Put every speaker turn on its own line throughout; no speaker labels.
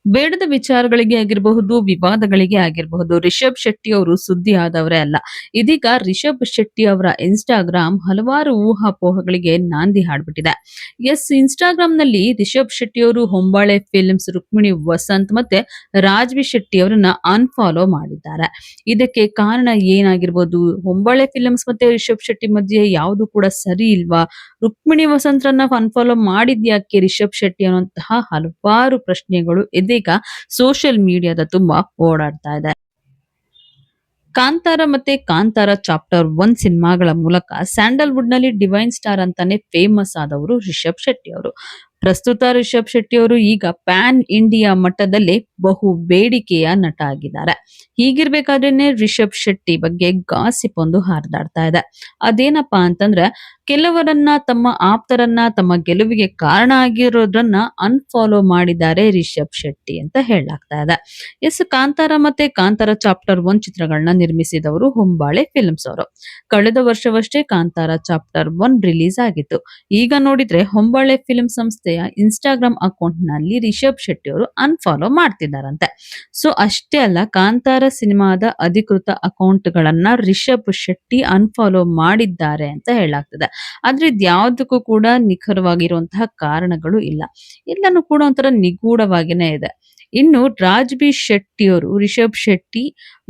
ಬೇಡದ ವಿಚಾರಗಳಿಗೆ ಆಗಿರಬಹುದು, ವಿವಾದಗಳಿಗೆ ಆಗಿರಬಹುದು, ರಿಷಬ್ ಶೆಟ್ಟಿ ಅವರು ಸುದ್ದಿ ಆದವರೇ ಅಲ್ಲ. ಇದೀಗ ರಿಷಬ್ ಶೆಟ್ಟಿ ಅವರ ಇನ್‌ಸ್ಟಾಗ್ರಾಮ್ ಹಲವಾರು ಊಹಾಪೋಹಗಳಿಗೆ ನಾಂದಿ ಹಾಡ್ಬಿಟ್ಟಿದೆ. ಇನ್‌ಸ್ಟಾಗ್ರಾಮ್‌ನಲ್ಲಿ ರಿಷಬ್ ಶೆಟ್ಟಿ ಅವರು ಹೊಂಬಾಳೆ ಫಿಲ್ಮ್ಸ್, ರುಕ್ಮಿಣಿ ವಸಂತ್ ಮತ್ತೆ ರಾಜ್‌ವಿ ಶೆಟ್ಟಿ ಅವರನ್ನ ಅನ್‌ಫಾಲೋ ಮಾಡಿದ್ದಾರೆ. ಇದಕ್ಕೆ ಕಾರಣ ಏನಾಗಿರ್ಬೋದು? ಹೊಂಬಾಳೆ ಫಿಲ್ಮ್ಸ್ ಮತ್ತೆ ರಿಷಬ್ ಶೆಟ್ಟಿ ಮಧ್ಯೆ ಯಾವುದು ಕೂಡ ಸರಿ ಇಲ್ವಾ? ರುಕ್ಮಿಣಿ ವಸಂತ್ರನ್ನ ಅನ್‌ಫಾಲೋ ಮಾಡಿದ್ಯಾಕೆ ರಿಷಬ್ ಶೆಟ್ಟಿ ಅನ್ನುವಂತಹ ಹಲವಾರು ಪ್ರಶ್ನೆಗಳು ಇದೀಗ ಸೋಷಿಯಲ್ ಮೀಡಿಯಾದ ತುಂಬಾ ಓಡಾಡ್ತಾ ಇದೆ. ಕಾಂತಾರ ಮತ್ತೆ ಕಾಂತಾರ ಚಾಪ್ಟರ್ 1 ಸಿನಿಮಾಗಳ ಮೂಲಕ ಸ್ಯಾಂಡಲ್‌ವುಡ್‌ನಲ್ಲಿ ಡಿವೈನ್ ಸ್ಟಾರ್ ಅಂತಾನೆ ಫೇಮಸ್ ಆದವರು ರಿಷಬ್ ಶೆಟ್ಟಿ ಅವರು. ಪ್ರಸ್ತುತ ರಿಷಬ್ ಶೆಟ್ಟಿ ಅವರು ಈಗ ಪ್ಯಾನ್ ಇಂಡಿಯಾ ಮಟ್ಟದಲ್ಲಿ ಬಹು ಬೇಡಿಕೆಯ ನಟ ಆಗಿದ್ದಾರೆ. ಹೀಗಿರ್ಬೇಕಾದ್ರೇನೆ ರಿಷಬ್ ಶೆಟ್ಟಿ ಬಗ್ಗೆ ಗಾಸಿಪ್ ಒಂದು ಹರಿದಾಡ್ತಾ ಇದೆ. ಅದೇನಪ್ಪಾ ಅಂತಂದ್ರೆ ಕೆಲವರನ್ನ ತಮ್ಮ ಆಪ್ತರನ್ನ ತಮ್ಮ ಗೆಲುವಿಗೆ ಕಾರಣ ಆಗಿರೋದ್ರನ್ನ ಅನ್‌ಫಾಲೋ ಮಾಡಿದ್ದಾರೆ ರಿಷಬ್ ಶೆಟ್ಟಿ ಅಂತ ಹೇಳಲಾಗ್ತಾ ಇದೆ. ಕಾಂತಾರ ಮತ್ತೆ ಕಾಂತಾರ ಚಾಪ್ಟರ್ 1 ಚಿತ್ರಗಳನ್ನ ನಿರ್ಮಿಸಿದವರು ಹೊಂಬಾಳೆ ಫಿಲ್ಮ್ಸ್ ಅವರು. ಕಳೆದ ವರ್ಷವಷ್ಟೇ ಕಾಂತಾರ ಚಾಪ್ಟರ್ 1 ರಿಲೀಸ್ ಆಗಿತ್ತು. ಈಗ ನೋಡಿದ್ರೆ ಹೊಂಬಾಳೆ ಫಿಲ್ಮ್ ಸಂಸ್ಥೆಯ ಇನ್‌ಸ್ಟಾಗ್ರಾಮ್ ಅಕೌಂಟ್‌ನಲ್ಲಿ ರಿಷಬ್ ಶೆಟ್ಟಿ ಅವರು ಅನ್‌ಫಾಲೋ ಮಾಡ್ತಿದ್ದಾರಂತೆ. ಸೊ ಅಷ್ಟೇ ಅಲ್ಲ, ಕಾಂತಾರ ಸಿನಿಮಾದ ಅಧಿಕೃತ ಅಕೌಂಟ್‌ಗಳನ್ನ ರಿಷಬ್ ಶೆಟ್ಟಿ ಅನ್‌ಫಾಲೋ ಮಾಡಿದ್ದಾರೆ ಅಂತ ಹೇಳಲಾಗ್ತದೆ. ಆದ್ರೆ ಇದ್ಯಾವುದಕ್ಕೂ ಕೂಡ ನಿಖರವಾಗಿರುವಂತಹ ಕಾರಣಗಳು ಇಲ್ಲ. ಎಲ್ಲಾನು ಕೂಡ ಒಂಥರ ನಿಗೂಢವಾಗಿನೇ ಇದೆ. ಇನ್ನು ರಾಜ್‌ಬಿ ಶೆಟ್ಟಿಯವರು, ರಿಷಬ್ ಶೆಟ್ಟಿ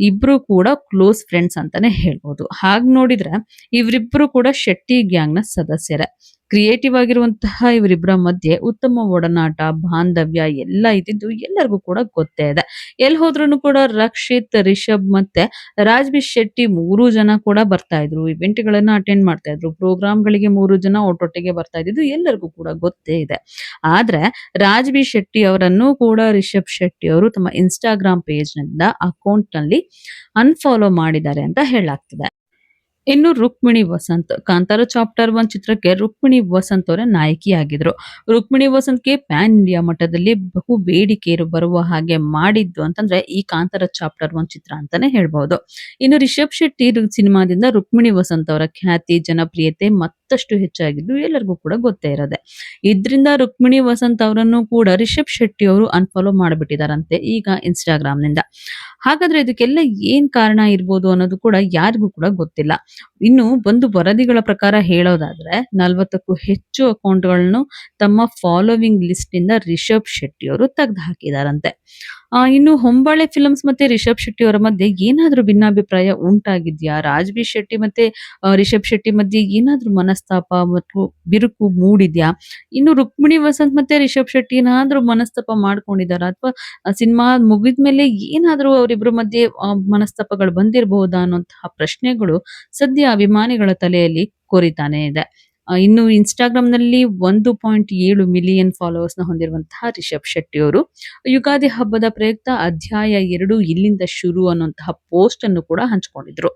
ಇಬ್ರು ಕೂಡ ಕ್ಲೋಸ್ ಫ್ರೆಂಡ್ಸ್ ಅಂತಾನೆ ಹೇಳ್ಬೋದು. ಹಾಗ್ ನೋಡಿದ್ರೆ ಇವರಿಬ್ರು ಕೂಡ ಶೆಟ್ಟಿ ಗ್ಯಾಂಗ್‌ನ ಸದಸ್ಯರೇ. ಕ್ರಿಯೇಟಿವ್ ಆಗಿರುವಂತಹ ಇವರಿಬ್ಬರ ಮಧ್ಯೆ ಉತ್ತಮ ಒಡನಾಟ, ಬಾಂಧವ್ಯ ಎಲ್ಲ ಇದ್ದಿದ್ದು ಎಲ್ಲರಿಗೂ ಕೂಡ ಗೊತ್ತೇ ಇದೆ. ಎಲ್ಲಿ ಹೋದ್ರೂನು ಕೂಡ ರಕ್ಷಿತ್, ರಿಷಬ್ ಮತ್ತೆ ರಾಜ್‌ಬಿ ಶೆಟ್ಟಿ ಮೂರೂ ಜನ ಕೂಡ ಬರ್ತಾ ಇದ್ರು. ಇವೆಂಟ್‌ಗಳನ್ನ ಅಟೆಂಡ್ ಮಾಡ್ತಾ ಇದ್ರು. ಪ್ರೋಗ್ರಾಮ್‌ಗಳಿಗೆ ಮೂರು ಜನ ಒಟ್ಟೊಟ್ಟಿಗೆ ಬರ್ತಾ ಇದ್ದಿದ್ದು ಎಲ್ಲರಿಗೂ ಕೂಡ ಗೊತ್ತೇ ಇದೆ. ಆದ್ರೆ ರಾಜ್‌ಬಿ ಶೆಟ್ಟಿ ಅವರನ್ನು ಕೂಡ ರಿಷಬ್ ಶೆಟ್ಟಿ ಅವರು ತಮ್ಮ ಇನ್‌ಸ್ಟಾಗ್ರಾಮ್ ಪೇಜ್‌ನಿಂದ ಅಕೌಂಟ್‌ನಲ್ಲಿ ಅನ್‌ಫಾಲೋ ಮಾಡಿದ್ದಾರೆ ಅಂತ ಹೇಳಲಾಗ್ತಿದೆ. ಇನ್ನು ರುಕ್ಮಿಣಿ ವಸಂತ್, ಕಾಂತಾರ ಚಾಪ್ಟರ್ 1 ಚಿತ್ರಕ್ಕೆ ರುಕ್ಮಿಣಿ ವಸಂತ್ ಅವರೇ ನಾಯಕಿಯಾಗಿದ್ರು. ರುಕ್ಮಿಣಿ ವಸಂತ್‌ಗೆ ಪ್ಯಾನ್ ಇಂಡಿಯಾ ಮಟ್ಟದಲ್ಲಿ ಬಹು ಬೇಡಿಕೆ ಬರುವ ಹಾಗೆ ಮಾಡಿದ್ದು ಅಂತಂದ್ರೆ ಈ ಕಾಂತಾರ ಚಾಪ್ಟರ್ 1 ಚಿತ್ರ ಅಂತಾನೆ ಹೇಳ್ಬಹುದು. ಇನ್ನು ರಿಷಬ್ ಶೆಟ್ಟಿ ಸಿನಿಮಾದಿಂದ ರುಕ್ಮಿಣಿ ವಸಂತ್ ಅವರ ಖ್ಯಾತಿ, ಜನಪ್ರಿಯತೆ ಮತ್ತಷ್ಟು ಹೆಚ್ಚಾಗಿದ್ದು ಎಲ್ಲರಿಗೂ ಕೂಡ ಗೊತ್ತೇ ಇರೋದೆ. ಇದ್ರಿಂದ ರುಕ್ಮಿಣಿ ವಸಂತ್ ಅವರನ್ನು ಕೂಡ ರಿಷಬ್ ಶೆಟ್ಟಿ ಅವರು ಅನ್‌ಫಾಲೋ ಮಾಡಿಬಿಟ್ಟಿದಾರಂತೆ ಈಗ ಇನ್‌ಸ್ಟಾಗ್ರಾಮ್‌ನಿಂದ. ಹಾಗಾದ್ರೆ ಇದಕ್ಕೆಲ್ಲ ಏನ್ ಕಾರಣ ಇರ್ಬೋದು ಅನ್ನೋದು ಕೂಡ ಯಾರಿಗೂ ಕೂಡ ಗೊತ್ತಿಲ್ಲ. ಇನ್ನು ಒಂದು ವರದಿಗಳ ಪ್ರಕಾರ ಹೇಳೋದಾದ್ರೆ 40ಕ್ಕೂ ಹೆಚ್ಚು ಅಕೌಂಟ್‌ಗಳನ್ನು ತಮ್ಮ ಫಾಲೋವಿಂಗ್ ಲಿಸ್ಟ್‌ನಿಂದ ರಿಷಬ್ ಶೆಟ್ಟಿ ಅವರು ತೆಗೆದು ಹಾಕಿದಾರಂತೆ. ಇನ್ನು ಹೊಂಬಾಳೆ ಫಿಲ್ಮ್ಸ್ ಮತ್ತೆ ರಿಷಬ್ ಶೆಟ್ಟಿ ಅವರ ಮಧ್ಯೆ ಏನಾದ್ರೂ ಭಿನ್ನಾಭಿಪ್ರಾಯ ಉಂಟಾಗಿದ್ಯಾ? ರಾಜ್‌ಬಿ ಶೆಟ್ಟಿ ಮತ್ತೆ ರಿಷಬ್ ಶೆಟ್ಟಿ ಮಧ್ಯೆ ಏನಾದ್ರೂ ಮನಸ್ತಾಪ ಮತ್ತು ಬಿರುಕು ಮೂಡಿದ್ಯಾ? ಇನ್ನು ರುಕ್ಮಿಣಿ ವಸಂತ್ ಮತ್ತೆ ರಿಷಬ್ ಶೆಟ್ಟಿ ಏನಾದ್ರೂ ಮನಸ್ತಾಪ ಮಾಡ್ಕೊಂಡಿದ್ದಾರಾ? ಅಥವಾ ಸಿನಿಮಾ ಮುಗಿದ್ಮೇಲೆ ಏನಾದ್ರೂ ಅವರಿಬ್ಬರ ಮಧ್ಯೆ ಮನಸ್ತಾಪಗಳು ಬಂದಿರಬಹುದಾ ಅನ್ನುವಂತಹ ಪ್ರಶ್ನೆಗಳು ಸದ್ಯ ಅಭಿಮಾನಿಗಳ ತಲೆಯಲ್ಲಿ ಕೊರಿತಾನೇ ಇದೆ. ಇನ್ನು ಇನ್‌ಸ್ಟಾಗ್ರಾಮ್‌ನಲ್ಲಿ 1.7 ಮಿಲಿಯನ್ ಫಾಲೋವರ್ಸ್‌ನ ಹೊಂದಿರುವಂತಹ ರಿಷಬ್ ಶೆಟ್ಟಿ ಅವರು ಯುಗಾದಿ ಹಬ್ಬದ ಪ್ರಯುಕ್ತ ಅಧ್ಯಾಯ 2 ಇಲ್ಲಿಂದ ಶುರು ಅನ್ನುವಂತಹ ಪೋಸ್ಟ್ ಅನ್ನು ಕೂಡ ಹಂಚಿಕೊಂಡಿದ್ರು.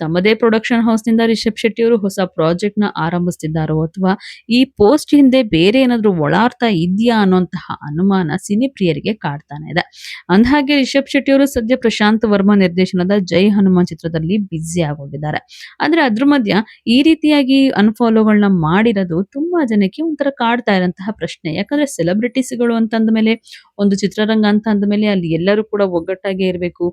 ತಮ್ಮದೇ ಪ್ರೊಡಕ್ಷನ್ ಹೌಸ್‌ನಿಂದ ರಿಷಬ್ ಶೆಟ್ಟಿ ಅವರು ಹೊಸ ಪ್ರಾಜೆಕ್ಟ್‌ನ ಆರಂಭಿಸ್ತಿದ್ದಾರೋ ಅಥವಾ ಈ ಪೋಸ್ಟ್ ಹಿಂದೆ ಬೇರೆ ಏನಾದ್ರೂ ಒಳಾರ್ಥ ಇದೆಯಾ ಅನ್ನುವಂತಹ ಅನುಮಾನ ಸಿನಿ ಪ್ರಿಯರಿಗೆ ಕಾಡ್ತಾನೆ ಇದೆ. ಅಂದಹಾಗೆ ರಿಷಬ್ ಶೆಟ್ಟಿ ಅವರು ಸದ್ಯ ಪ್ರಶಾಂತ್ ವರ್ಮಾ ನಿರ್ದೇಶನದ ಜೈ ಹನುಮಾನ್ ಚಿತ್ರದಲ್ಲಿ ಬ್ಯುಸಿ ಆಗೋಗಿದ್ದಾರೆ. ಆದ್ರೆ ಅದ್ರ ಮಧ್ಯ ಈ ರೀತಿಯಾಗಿ ಅನ್‌ಫಾಲೋಗಳನ್ನ ಮಾಡಿರೋದು ತುಂಬಾ ಜನಕ್ಕೆ ಒಂಥರ ಕಾಡ್ತಾ ಇರೋಂತಹ ಪ್ರಶ್ನೆ. ಯಾಕಂದ್ರೆ ಸೆಲೆಬ್ರಿಟೀಸ್‌ಗಳು ಅಂತಂದ ಮೇಲೆ, ಒಂದು ಚಿತ್ರರಂಗ ಅಂತ ಅಂದ್ಮೇಲೆ ಅಲ್ಲಿ ಎಲ್ಲರೂ ಕೂಡ ಒಗ್ಗಟ್ಟಾಗೇ ಇರ್ಬೇಕು,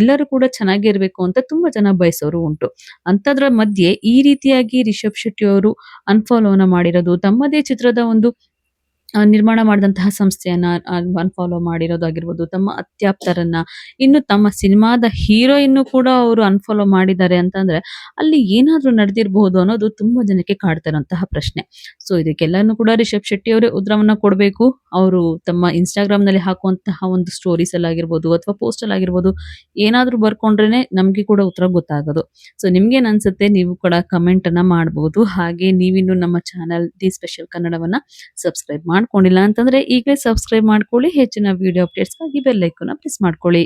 ಎಲ್ಲರೂ ಕೂಡ ಚೆನ್ನಾಗೇ ಇರ್ಬೇಕು ಅಂತ ತುಂಬಾ ಜನ ಬಯಸೋರು ಉಂಟು. ಅಂಥದ್ರ ಮಧ್ಯೆ ಈ ರೀತಿಯಾಗಿ ರಿಷಬ್ ಶೆಟ್ಟಿ ಅವರು ಅನ್‌ಫಾಲೋನ ಮಾಡಿರೋದು, ತಮ್ಮದೇ ಚಿತ್ರದ ಒಂದು ನಿರ್ಮಾಣ ಮಾಡಿದಂತಹ ಸಂಸ್ಥೆಯನ್ನ ಅನ್‌ಫಾಲೋ ಮಾಡಿರೋದಾಗಿರ್ಬೋದು, ತಮ್ಮ ಅತ್ಯಾಪ್ತರನ್ನ, ಇನ್ನು ತಮ್ಮ ಸಿನಿಮಾದ ಹೀರೋಯಿನ್‌ನು ಕೂಡ ಅವರು ಅನ್‌ಫಾಲೋ ಮಾಡಿದ್ದಾರೆ ಅಂತಂದ್ರೆ, ಅಲ್ಲಿ ಏನಾದ್ರೂ ನಡೆದಿರಬಹುದು ಅನ್ನೋದು ತುಂಬಾ ಜನಕ್ಕೆ ಕಾಡ್ತಾ ಇರುವಂತಹ ಪ್ರಶ್ನೆ. ಸೊ ಇದಕ್ಕೆಲ್ಲನೂ ಕೂಡ ರಿಷಬ್ ಶೆಟ್ಟಿ ಅವರೇ ಉತ್ತರವನ್ನ ಕೊಡ್ಬೇಕು. ಅವರು ತಮ್ಮ ಇನ್‌ಸ್ಟಾಗ್ರಾಮ್‌ನಲ್ಲಿ ಹಾಕುವಂತಹ ಒಂದು ಸ್ಟೋರೀಸ್ ಅಲ್ಲಾಗಿರ್ಬೋದು ಅಥವಾ ಪೋಸ್ಟ್ ಅಲ್ಲಾಗಿರ್ಬೋದು, ಏನಾದ್ರೂ ಬರ್ಕೊಂಡ್ರೇನೆ ನಮ್ಗೆ ಕೂಡ ಉತ್ತರ ಗೊತ್ತಾಗೋದು. ಸೊ ನಿಮ್ಗೇನ್ ಅನ್ಸುತ್ತೆ? ನೀವು ಕೂಡ ಕಮೆಂಟ್ ಅನ್ನ ಮಾಡ್ಬೋದು. ಹಾಗೆ ನೀವಿನ್ನು ನಮ್ಮ ಚಾನಲ್ ದಿ ಸ್ಪೆಷಲ್ ಕನ್ನಡವನ್ನ ಸಬ್ಸ್ಕ್ರೈಬ್ ಮಾಡ್ಕೊಂಡಿಲ್ಲ ಅಂತಂದ್ರೆ ಈಗಲೇ ಸಬ್ಸ್ಕ್ರೈಬ್ ಮಾಡ್ಕೊಳ್ಳಿ. ಹೆಚ್ಚಿನ ವಿಡಿಯೋ ಅಪ್ಡೇಟ್ಸ್‌ಗಾಗಿ ಬೆಲ್ ಐಕಾನ್ ಪ್ರೆಸ್ ಮಾಡ್ಕೊಳ್ಳಿ.